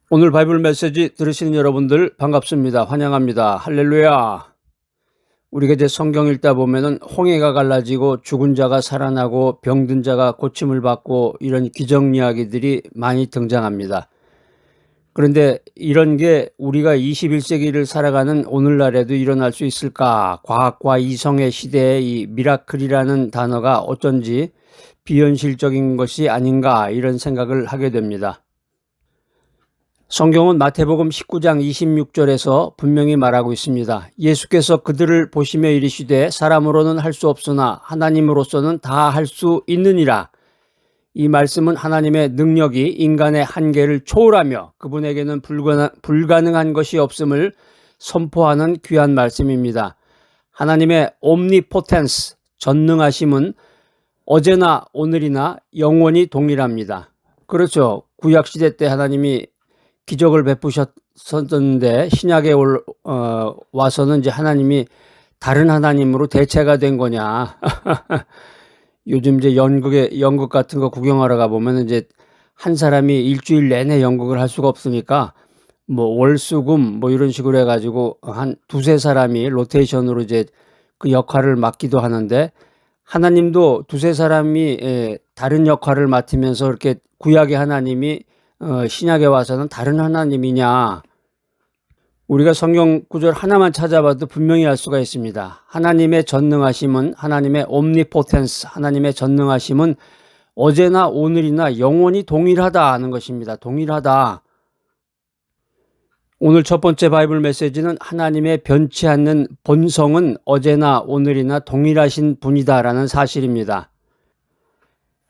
오늘 바이블 메시지 들으시는 여러분들 반갑습니다. 환영합니다. 할렐루야. 우리가 이제 성경 읽다 보면은 홍해가 갈라지고 죽은 자가 살아나고 병든 자가 고침을 받고 이런 기적 이야기들이 많이 등장합니다. 그런데 이런 게 우리가 21세기를 살아가는 오늘날에도 일어날 수 있을까? 과학과 이성의 시대에 이 미라클이라는 단어가 어쩐지 비현실적인 것이 아닌가 이런 생각을 하게 됩니다. 성경은 마태복음 19장 26절에서 분명히 말하고 있습니다. 예수께서 그들을 보시며 이르시되 사람으로는 할 수 없으나 하나님으로서는 다 할 수 있느니라. 이 말씀은 하나님의 능력이 인간의 한계를 초월하며 그분에게는 불가능한 것이 없음을 선포하는 귀한 말씀입니다. 하나님의 옴니포텐스, 전능하심은 어제나 오늘이나 영원히 동일합니다. 그렇죠. 구약시대 때 하나님이 기적을 베푸셨었는데 신약에 와서는 이제 하나님이 다른 하나님으로 대체가 된 거냐. 요즘 이제 연극 같은 거 구경하러 가보면 이제 한 사람이 일주일 내내 연극을 할 수가 없으니까 뭐 월수금 뭐 이런 식으로 해가지고 한 두세 사람이 로테이션으로 이제 그 역할을 맡기도 하는데 하나님도 두세 사람이 다른 역할을 맡으면서 이렇게 구약의 하나님이 신약에 와서는 다른 하나님이냐. 우리가 성경 구절 하나만 찾아봐도 분명히 알 수가 있습니다. 하나님의 전능하심은 하나님의 옴니포텐스, 하나님의 전능하심은 어제나 오늘이나 영원히 동일하다 하는 것입니다. 동일하다. 오늘 첫 번째 바이블 메시지는 하나님의 변치 않는 본성은 어제나 오늘이나 동일하신 분이다라는 사실입니다.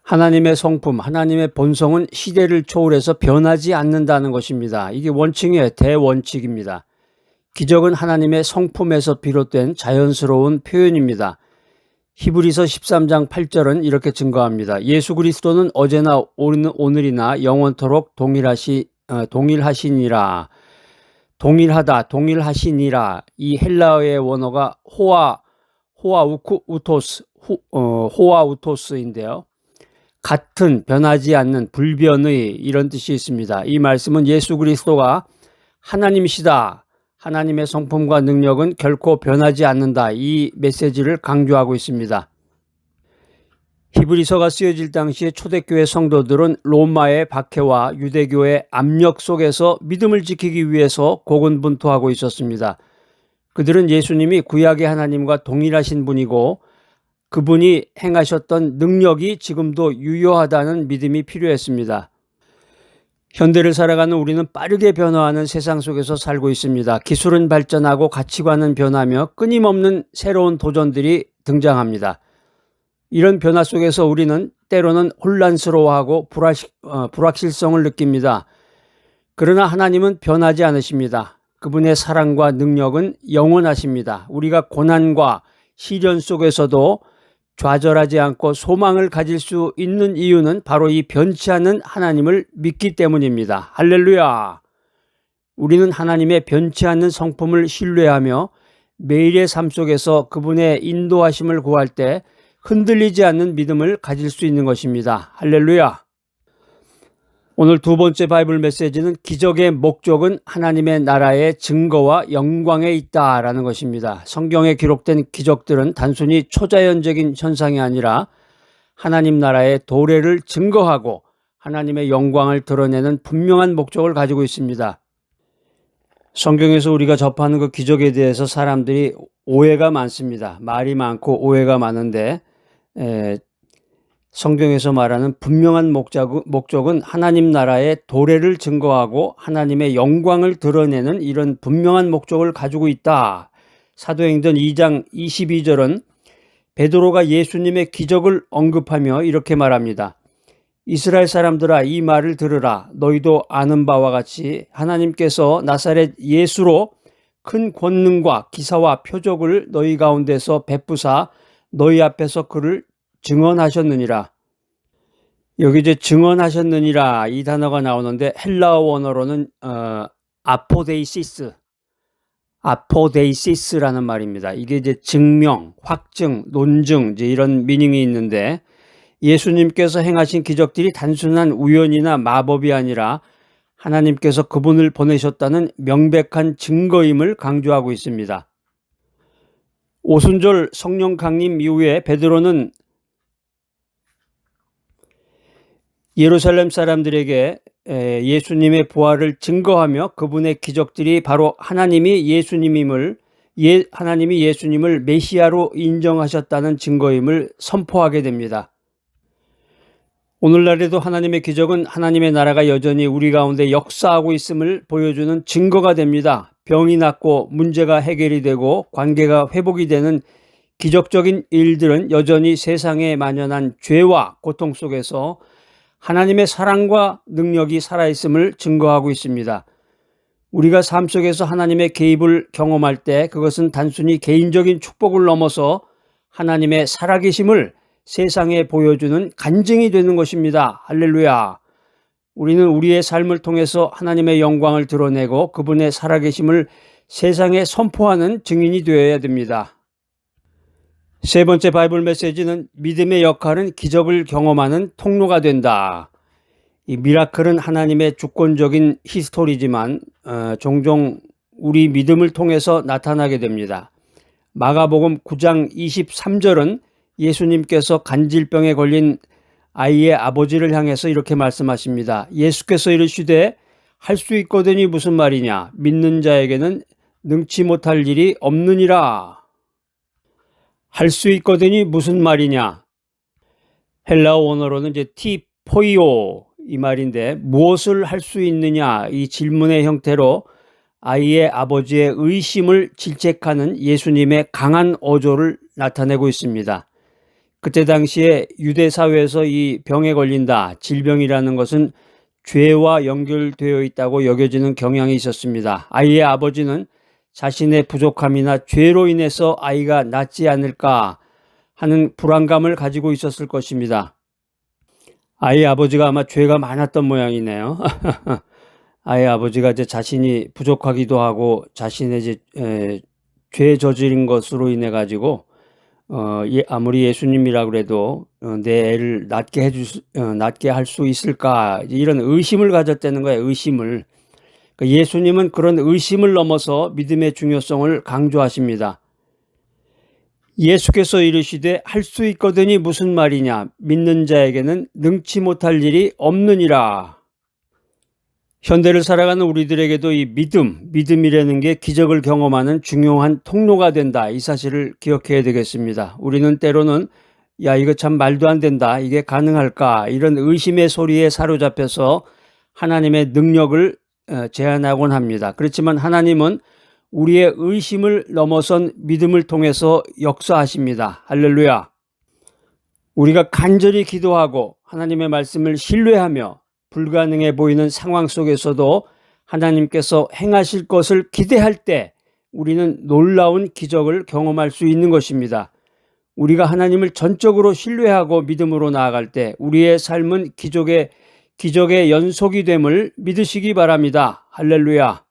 하나님의 성품, 하나님의 본성은 시대를 초월해서 변하지 않는다는 것입니다. 이게 원칙의 대원칙입니다. 기적은 하나님의 성품에서 비롯된 자연스러운 표현입니다. 히브리서 13장 8절은 이렇게 증거합니다. 예수 그리스도는 어제나 오늘이나 영원토록 동일하시니라. 동일하다, 동일하시니라. 이 헬라어의 원어가 호아우토스인데요. 같은, 변하지 않는, 불변의 이런 뜻이 있습니다. 이 말씀은 예수 그리스도가 하나님이시다. 하나님의 성품과 능력은 결코 변하지 않는다. 이 메시지를 강조하고 있습니다. 히브리서가 쓰여질 당시에 초대교회 성도들은 로마의 박해와 유대교의 압력 속에서 믿음을 지키기 위해서 고군분투하고 있었습니다. 그들은 예수님이 구약의 하나님과 동일하신 분이고 그분이 행하셨던 능력이 지금도 유효하다는 믿음이 필요했습니다. 현대를 살아가는 우리는 빠르게 변화하는 세상 속에서 살고 있습니다. 기술은 발전하고 가치관은 변하며 끊임없는 새로운 도전들이 등장합니다. 이런 변화 속에서 우리는 때로는 혼란스러워하고 불확실성을 느낍니다. 그러나 하나님은 변하지 않으십니다. 그분의 사랑과 능력은 영원하십니다. 우리가 고난과 시련 속에서도 좌절하지 않고 소망을 가질 수 있는 이유는 바로 이 변치 않는 하나님을 믿기 때문입니다. 할렐루야! 우리는 하나님의 변치 않는 성품을 신뢰하며 매일의 삶 속에서 그분의 인도하심을 구할 때 흔들리지 않는 믿음을 가질 수 있는 것입니다. 할렐루야! 오늘 두 번째 바이블 메시지는 기적의 목적은 하나님의 나라의 증거와 영광에 있다라는 것입니다. 성경에 기록된 기적들은 단순히 초자연적인 현상이 아니라 하나님 나라의 도래를 증거하고 하나님의 영광을 드러내는 분명한 목적을 가지고 있습니다. 성경에서 우리가 접하는 그 기적에 대해서 사람들이 오해가 많습니다. 말이 많고 오해가 많은데 성경에서 말하는 분명한 목적은 하나님 나라의 도래를 증거하고 하나님의 영광을 드러내는 이런 분명한 목적을 가지고 있다. 사도행전 2장 22절은 베드로가 예수님의 기적을 언급하며 이렇게 말합니다. 이스라엘 사람들아 이 말을 들으라. 너희도 아는 바와 같이 하나님께서 나사렛 예수로 큰 권능과 기사와 표적을 너희 가운데서 베푸사 너희 앞에서 그를 증언하셨느니라. 여기 이제 증언하셨느니라 이 단어가 나오는데 헬라어 원어로는 아포데이시스라는 말입니다. 이게 이제 증명, 확증, 논증 이제 이런 미닝이 있는데 예수님께서 행하신 기적들이 단순한 우연이나 마법이 아니라 하나님께서 그분을 보내셨다는 명백한 증거임을 강조하고 있습니다. 오순절 성령 강림 이후에 베드로는 예루살렘 사람들에게 예수님의 부활을 증거하며 그분의 기적들이 바로 하나님이 예수님을 메시아로 인정하셨다는 증거임을 선포하게 됩니다. 오늘날에도 하나님의 기적은 하나님의 나라가 여전히 우리 가운데 역사하고 있음을 보여주는 증거가 됩니다. 병이 낫고 문제가 해결이 되고 관계가 회복이 되는 기적적인 일들은 여전히 세상에 만연한 죄와 고통 속에서 하나님의 사랑과 능력이 살아있음을 증거하고 있습니다. 우리가 삶 속에서 하나님의 개입을 경험할 때 그것은 단순히 개인적인 축복을 넘어서 하나님의 살아계심을 세상에 보여주는 간증이 되는 것입니다. 할렐루야. 우리는 우리의 삶을 통해서 하나님의 영광을 드러내고 그분의 살아계심을 세상에 선포하는 증인이 되어야 됩니다. 세 번째 바이블 메시지는 믿음의 역할은 기적을 경험하는 통로가 된다. 이 미라클은 하나님의 주권적인 히스토리지만 종종 우리 믿음을 통해서 나타나게 됩니다. 마가복음 9장 23절은 예수님께서 간질병에 걸린 아이의 아버지를 향해서 이렇게 말씀하십니다. 예수께서 이르시되 할 수 있거든이 무슨 말이냐? 믿는 자에게는 능치 못할 일이 없느니라. 할 수 있거든이 무슨 말이냐? 헬라어 원어로는 이제 티포이오 이 말인데 무엇을 할 수 있느냐 이 질문의 형태로 아이의 아버지의 의심을 질책하는 예수님의 강한 어조를 나타내고 있습니다. 그때 당시에 유대 사회에서 이 병에 걸린다, 질병이라는 것은 죄와 연결되어 있다고 여겨지는 경향이 있었습니다. 아이의 아버지는 자신의 부족함이나 죄로 인해서 아이가 낫지 않을까 하는 불안감을 가지고 있었을 것입니다. 아이의 아버지가 아마 죄가 많았던 모양이네요. 아이의 아버지가 이제 자신이 부족하기도 하고 자신의 이제 죄 저지른 것으로 인해 가지고 아무리 예수님이라 그래도 내 애를 낫게 할 수 있을까 이런 의심을 가졌다는 거예요. 의심을. 그러니까 예수님은 그런 의심을 넘어서 믿음의 중요성을 강조하십니다. 예수께서 이르시되 할 수 있거든이 무슨 말이냐? 믿는 자에게는 능치 못할 일이 없느니라. 현대를 살아가는 우리들에게도 이 믿음이라는 게 기적을 경험하는 중요한 통로가 된다. 이 사실을 기억해야 되겠습니다. 우리는 때로는 야 이거 참 말도 안 된다. 이게 가능할까? 이런 의심의 소리에 사로잡혀서 하나님의 능력을 제한하곤 합니다. 그렇지만 하나님은 우리의 의심을 넘어선 믿음을 통해서 역사하십니다. 할렐루야. 우리가 간절히 기도하고 하나님의 말씀을 신뢰하며 불가능해 보이는 상황 속에서도 하나님께서 행하실 것을 기대할 때 우리는 놀라운 기적을 경험할 수 있는 것입니다. 우리가 하나님을 전적으로 신뢰하고 믿음으로 나아갈 때 우리의 삶은 기적의 연속이 됨을 믿으시기 바랍니다. 할렐루야.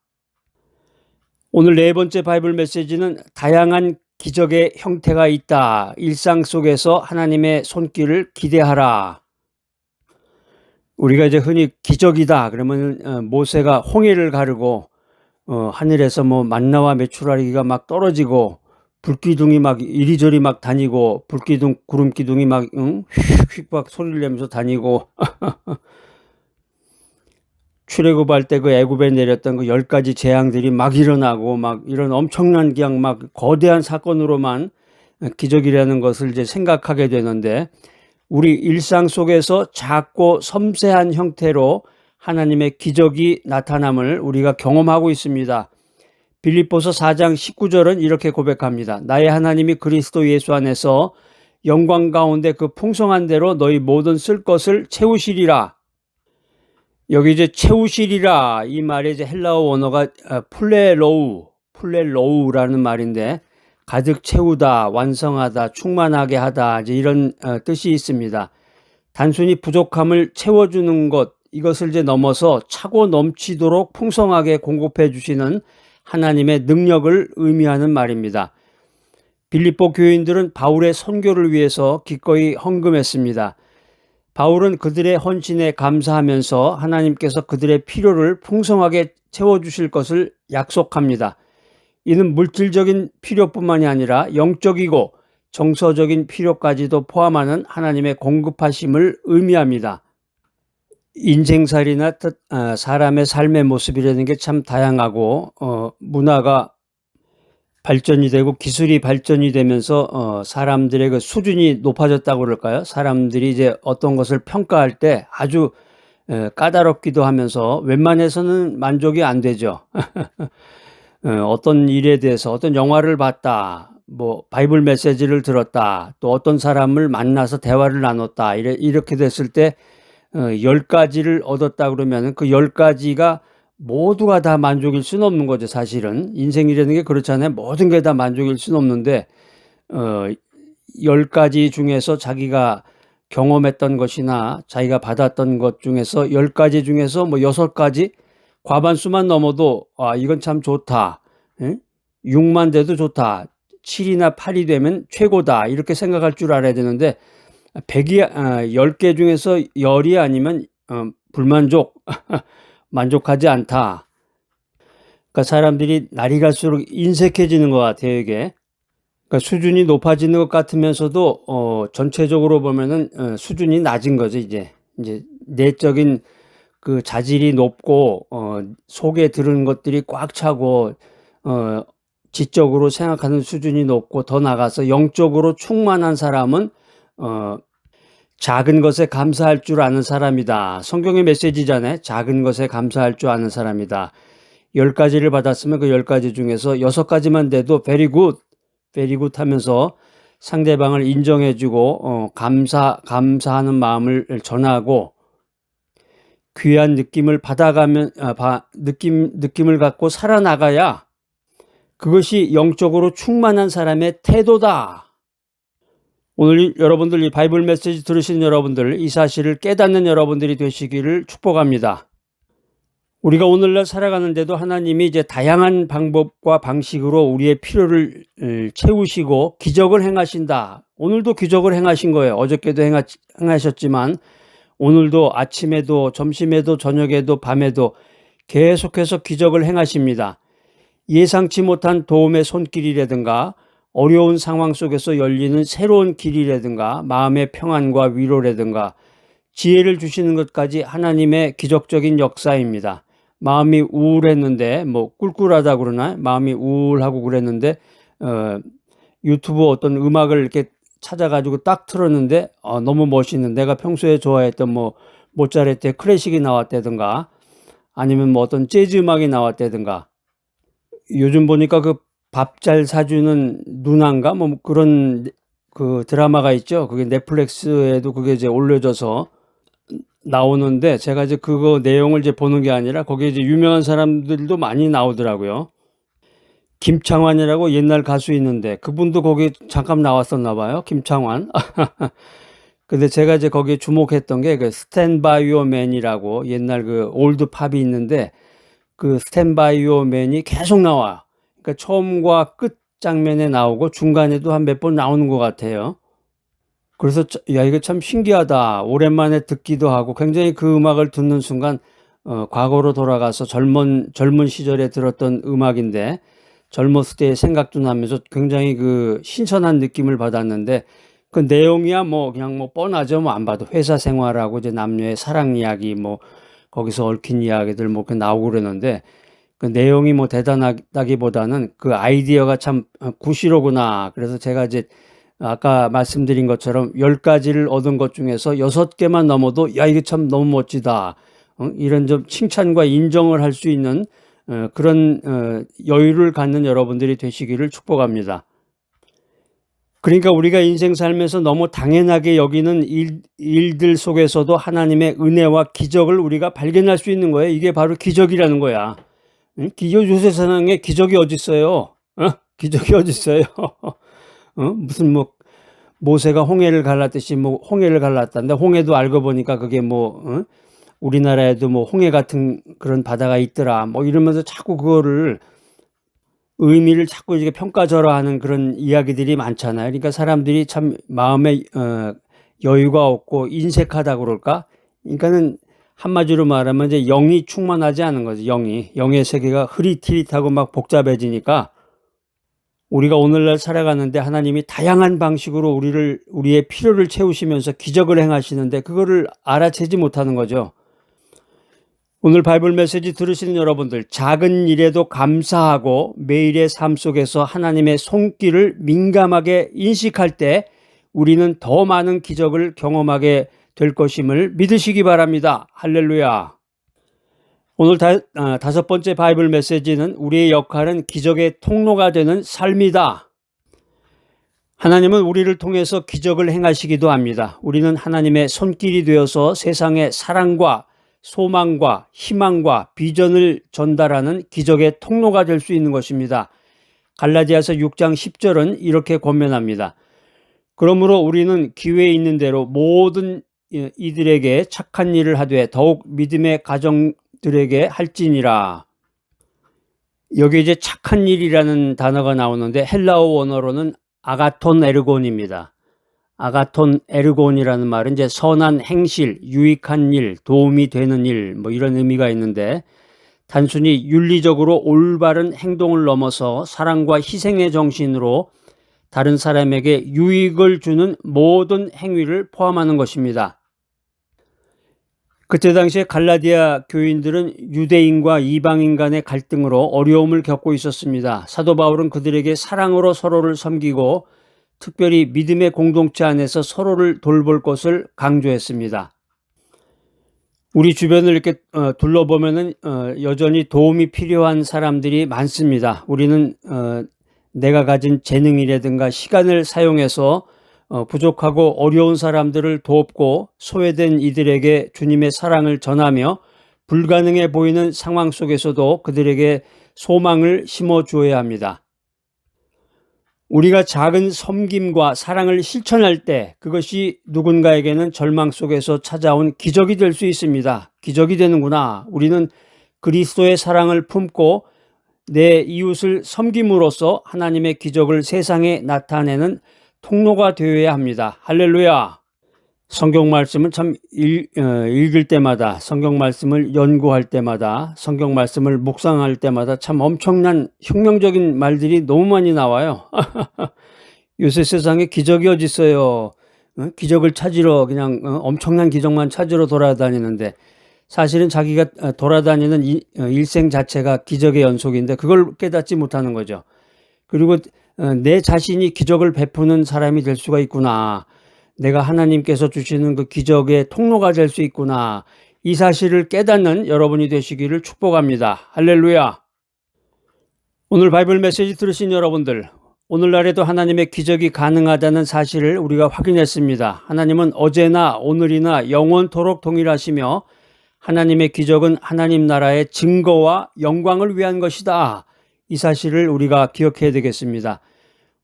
오늘 네 번째 바이블 메시지는 다양한 기적의 형태가 있다. 일상 속에서 하나님의 손길을 기대하라. 우리가 이제 흔히 기적이다 그러면 모세가 홍해를 가르고 하늘에서 뭐 만나와 메추라기가 막 떨어지고 불기둥이 막 이리저리 막 다니고 불기둥 구름기둥이 막 휙휙 막 소리를 내면서 다니고 출애굽할 때 그 애굽에 내렸던 그 10가지 재앙들이 막 일어나고 막 이런 엄청난 그냥 막 거대한 사건으로만 기적이라는 것을 이제 생각하게 되는데 우리 일상 속에서 작고 섬세한 형태로 하나님의 기적이 나타남을 우리가 경험하고 있습니다. 빌립보서 4장 19절은 이렇게 고백합니다. 나의 하나님이 그리스도 예수 안에서 영광 가운데 그 풍성한 대로 너희 모든 쓸 것을 채우시리라. 여기 이제 채우시리라 이 말의 이제 헬라어 원어가 플레로우라는 말인데 가득 채우다, 완성하다, 충만하게 하다 이제 이런 뜻이 있습니다. 단순히 부족함을 채워주는 것 이것을 이제 넘어서 차고 넘치도록 풍성하게 공급해 주시는 하나님의 능력을 의미하는 말입니다. 빌립보 교인들은 바울의 선교를 위해서 기꺼이 헌금했습니다. 바울은 그들의 헌신에 감사하면서 하나님께서 그들의 필요를 풍성하게 채워주실 것을 약속합니다. 이는 물질적인 필요뿐만이 아니라 영적이고 정서적인 필요까지도 포함하는 하나님의 공급하심을 의미합니다. 인생살이나 사람의 삶의 모습이라는 게 참 다양하고 문화가 발전이 되고 기술이 발전이 되면서 사람들의 그 수준이 높아졌다고 그럴까요? 사람들이 이제 어떤 것을 평가할 때 아주 까다롭기도 하면서 웬만해서는 만족이 안 되죠. 어떤 일에 대해서 어떤 영화를 봤다, 뭐 바이블 메시지를 들었다, 또 어떤 사람을 만나서 대화를 나눴다, 이렇게 됐을 때 10가지를 얻었다 그러면 그 10가지가 모두가 다 만족일 수는 없는 거죠. 사실은 인생이라는 게 그렇잖아요. 모든 게 다 만족일 수는 없는데 10가지 중에서 자기가 경험했던 것이나 자기가 받았던 것 중에서 10가지 중에서 뭐 6가지 과반수만 넘어도 이건 참 좋다, 6만 돼도 좋다, 7이나 8이 되면 최고다, 이렇게 생각할 줄 알아야 되는데 10개 중에서 10이 아니면 불만족 만족하지 않다. 그러니까 사람들이 날이 갈수록 인색해지는 것 같아요, 이게. 그러니까 수준이 높아지는 것 같으면서도 전체적으로 보면은 수준이 낮은 거죠. 이제 내적인 그 자질이 높고 속에 들은 것들이 꽉 차고 지적으로 생각하는 수준이 높고 더 나가서 영적으로 충만한 사람은 작은 것에 감사할 줄 아는 사람이다. 성경의 메시지잖아요. 작은 것에 감사할 줄 아는 사람이다. 10가지를 받았으면 그 10가지 중에서 6가지만 돼도 very good 하면서 상대방을 인정해주고 감사하는 마음을 전하고 귀한 느낌을 받아가면 느낌을 갖고 살아나가야 그것이 영적으로 충만한 사람의 태도다. 오늘 여러분들 이 바이블 메시지 들으시는 여러분들, 이 사실을 깨닫는 여러분들이 되시기를 축복합니다. 우리가 오늘날 살아가는데도 하나님이 이제 다양한 방법과 방식으로 우리의 필요를 채우시고 기적을 행하신다. 오늘도 기적을 행하신 거예요. 어저께도 행하셨지만 오늘도 아침에도 점심에도 저녁에도 밤에도 계속해서 기적을 행하십니다. 예상치 못한 도움의 손길이라든가 어려운 상황 속에서 열리는 새로운 길이라든가 마음의 평안과 위로라든가 지혜를 주시는 것까지 하나님의 기적적인 역사입니다. 마음이 우울했는데 뭐 꿀꿀하다 그러나 마음이 우울하고 그랬는데 유튜브 어떤 음악을 이렇게 찾아가지고 딱 틀었는데 너무 멋있는, 내가 평소에 좋아했던 뭐 모차르트의 클래식이 나왔다든가 아니면 뭐 어떤 재즈 음악이 나왔다든가, 요즘 보니까 그 밥 잘 사주는 누나인가 뭐 그런 그 드라마가 있죠. 그게 넷플릭스에도 그게 이제 올려져서 나오는데 제가 이제 그거 내용을 이제 보는 게 아니라 거기에 이제 유명한 사람들도 많이 나오더라고요. 김창완이라고 옛날 가수 있는데 그분도 거기 잠깐 나왔었나 봐요. 김창완. 근데 제가 이제 거기에 주목했던 게 그 스탠드 바이 유어 맨이라고 옛날 그 올드 팝이 있는데 그 스탠드 바이 유어 맨이 계속 나와요. 그러니까 처음과 끝 장면에 나오고 중간에도 한 몇 번 나오는 것 같아요. 그래서 야, 이거 참 신기하다. 오랜만에 듣기도 하고 굉장히 그 음악을 듣는 순간 과거로 돌아가서 젊은 시절에 들었던 음악인데 젊었을 때의 생각도 나면서 굉장히 그 신선한 느낌을 받았는데, 그 내용이야 뭐 그냥 뭐 뻔하죠. 뭐 안 봐도 회사 생활하고 이제 남녀의 사랑 이야기 뭐 거기서 얽힌 이야기들 뭐 나오고 그러는데 그 내용이 뭐 대단하다기보다는 그 아이디어가 참 구시로구나. 그래서 제가 이제 아까 말씀드린 것처럼 10가지를 얻은 것 중에서 6개만 넘어도 야, 이게 참 너무 멋지다, 이런 좀 칭찬과 인정을 할 수 있는 그런 여유를 갖는 여러분들이 되시기를 축복합니다. 그러니까 우리가 인생 살면서 너무 당연하게 여기는 일들 속에서도 하나님의 은혜와 기적을 우리가 발견할 수 있는 거예요. 이게 바로 기적이라는 거야. 요새 세상에 기적이 어디 있어요? 기적이 어디 있어요? 무슨 뭐 모세가 홍해를 갈랐듯이 뭐 홍해를 갈랐다는데 홍해도 알고 보니까 그게 뭐 우리나라에도 뭐 홍해 같은 그런 바다가 있더라 뭐 이러면서 자꾸 그거를 의미를 자꾸 이렇게 평가절하하는 그런 이야기들이 많잖아요. 그러니까 사람들이 참 마음에 여유가 없고 인색하다 그럴까? 그러니까는 한마디로 말하면 이제 영이 충만하지 않은 거죠. 영의 세계가 흐릿흐릿하고 막 복잡해지니까 우리가 오늘날 살아가는데 하나님이 다양한 방식으로 우리의 필요를 채우시면서 기적을 행하시는데 그거를 알아채지 못하는 거죠. 오늘 바이블 메시지 들으시는 여러분들, 작은 일에도 감사하고 매일의 삶 속에서 하나님의 손길을 민감하게 인식할 때 우리는 더 많은 기적을 경험하게 될 것임을 믿으시기 바랍니다. 할렐루야. 오늘 다섯 번째 바이블 메시지는 우리의 역할은 기적의 통로가 되는 삶이다. 하나님은 우리를 통해서 기적을 행하시기도 합니다. 우리는 하나님의 손길이 되어서 세상에 사랑과 소망과 희망과 비전을 전달하는 기적의 통로가 될 수 있는 것입니다. 갈라디아서 6장 10절은 이렇게 권면합니다. 그러므로 우리는 기회에 있는 대로 모든 이들에게 착한 일을 하되 더욱 믿음의 가정들에게 할지니라. 여기 이제 착한 일이라는 단어가 나오는데 헬라어 원어로는 아가톤 에르곤입니다. 아가톤 에르곤이라는 말은 이제 선한 행실, 유익한 일, 도움이 되는 일, 뭐 이런 의미가 있는데 단순히 윤리적으로 올바른 행동을 넘어서 사랑과 희생의 정신으로 다른 사람에게 유익을 주는 모든 행위를 포함하는 것입니다. 그때 당시에 갈라디아 교인들은 유대인과 이방인 간의 갈등으로 어려움을 겪고 있었습니다. 사도 바울은 그들에게 사랑으로 서로를 섬기고 특별히 믿음의 공동체 안에서 서로를 돌볼 것을 강조했습니다. 우리 주변을 이렇게 둘러보면은 여전히 도움이 필요한 사람들이 많습니다. 우리는 내가 가진 재능이라든가 시간을 사용해서 부족하고 어려운 사람들을 돕고 소외된 이들에게 주님의 사랑을 전하며 불가능해 보이는 상황 속에서도 그들에게 소망을 심어주어야 합니다. 우리가 작은 섬김과 사랑을 실천할 때 그것이 누군가에게는 절망 속에서 찾아온 기적이 될 수 있습니다. 기적이 되는구나. 우리는 그리스도의 사랑을 품고 내 이웃을 섬김으로써 하나님의 기적을 세상에 나타내는 통로가 되어야 합니다. 할렐루야. 성경 말씀을 참 읽을 때마다, 성경 말씀을 연구할 때마다, 성경 말씀을 묵상할 때마다 참 엄청난 혁명적인 말들이 너무 많이 나와요. 요새 세상에 기적이 어디 있어요. 기적을 찾으러 그냥 엄청난 기적만 찾으러 돌아다니는데 사실은 자기가 돌아다니는 일생 자체가 기적의 연속인데 그걸 깨닫지 못하는 거죠. 그리고 내 자신이 기적을 베푸는 사람이 될 수가 있구나. 내가 하나님께서 주시는 그 기적의 통로가 될 수 있구나. 이 사실을 깨닫는 여러분이 되시기를 축복합니다. 할렐루야. 오늘 바이블 메시지 들으신 여러분들, 오늘날에도 하나님의 기적이 가능하다는 사실을 우리가 확인했습니다. 하나님은 어제나 오늘이나 영원토록 동일하시며 하나님의 기적은 하나님 나라의 증거와 영광을 위한 것이다. 이 사실을 우리가 기억해야 되겠습니다.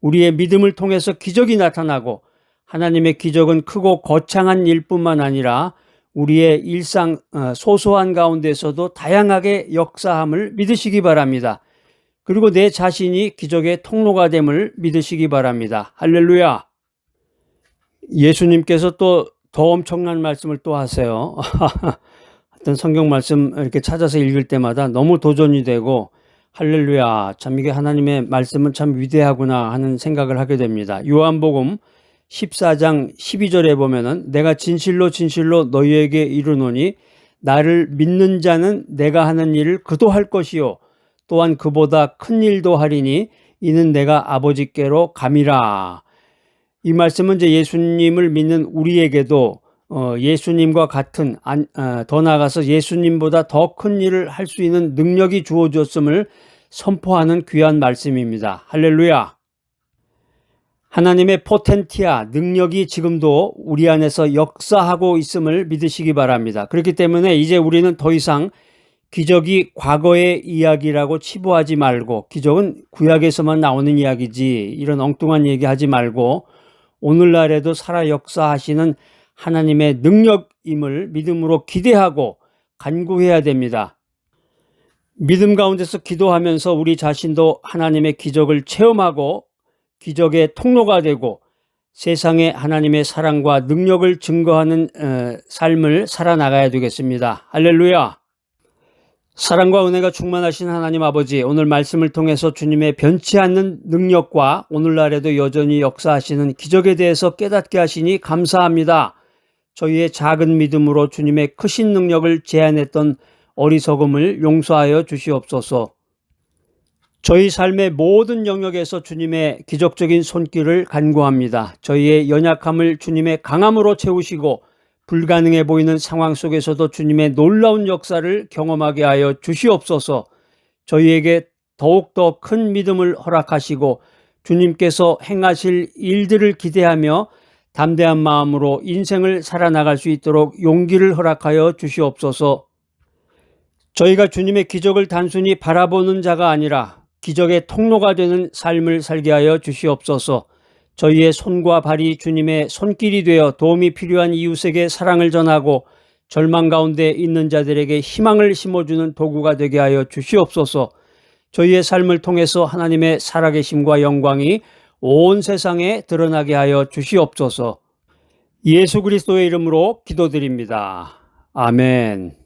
우리의 믿음을 통해서 기적이 나타나고 하나님의 기적은 크고 거창한 일뿐만 아니라 우리의 일상 소소한 가운데서도 다양하게 역사함을 믿으시기 바랍니다. 그리고 내 자신이 기적의 통로가 됨을 믿으시기 바랍니다. 할렐루야. 예수님께서 또 더 엄청난 말씀을 또 하세요. 어떤 성경 말씀 이렇게 찾아서 읽을 때마다 너무 도전이 되고 할렐루야, 참 이게 하나님의 말씀은 참 위대하구나 하는 생각을 하게 됩니다. 요한복음 14장 12절에 보면은 내가 진실로 진실로 너희에게 이르노니 나를 믿는 자는 내가 하는 일을 그도 할 것이요 또한 그보다 큰 일도 하리니 이는 내가 아버지께로 감이라. 이 말씀은 이제 예수님을 믿는 우리에게도 예수님과 같은 더 나아가서 예수님보다 더 큰 일을 할 수 있는 능력이 주어졌음을 선포하는 귀한 말씀입니다. 할렐루야. 하나님의 포텐티아, 능력이 지금도 우리 안에서 역사하고 있음을 믿으시기 바랍니다. 그렇기 때문에 이제 우리는 더 이상 기적이 과거의 이야기라고 치부하지 말고 기적은 구약에서만 나오는 이야기지 이런 엉뚱한 얘기하지 말고 오늘날에도 살아 역사하시는 하나님의 능력임을 믿음으로 기대하고 간구해야 됩니다. 믿음 가운데서 기도하면서 우리 자신도 하나님의 기적을 체험하고 기적의 통로가 되고 세상에 하나님의 사랑과 능력을 증거하는 삶을 살아나가야 되겠습니다. 할렐루야! 사랑과 은혜가 충만하신 하나님 아버지, 오늘 말씀을 통해서 주님의 변치 않는 능력과 오늘날에도 여전히 역사하시는 기적에 대해서 깨닫게 하시니 감사합니다. 저희의 작은 믿음으로 주님의 크신 능력을 제한했던 어리석음을 용서하여 주시옵소서. 저희 삶의 모든 영역에서 주님의 기적적인 손길을 간구합니다. 저희의 연약함을 주님의 강함으로 채우시고 불가능해 보이는 상황 속에서도 주님의 놀라운 역사를 경험하게 하여 주시옵소서. 저희에게 더욱더 큰 믿음을 허락하시고 주님께서 행하실 일들을 기대하며 담대한 마음으로 인생을 살아나갈 수 있도록 용기를 허락하여 주시옵소서. 저희가 주님의 기적을 단순히 바라보는 자가 아니라 기적의 통로가 되는 삶을 살게 하여 주시옵소서. 저희의 손과 발이 주님의 손길이 되어 도움이 필요한 이웃에게 사랑을 전하고 절망 가운데 있는 자들에게 희망을 심어주는 도구가 되게 하여 주시옵소서. 저희의 삶을 통해서 하나님의 살아계심과 영광이 온 세상에 드러나게 하여 주시옵소서. 예수 그리스도의 이름으로 기도드립니다. 아멘.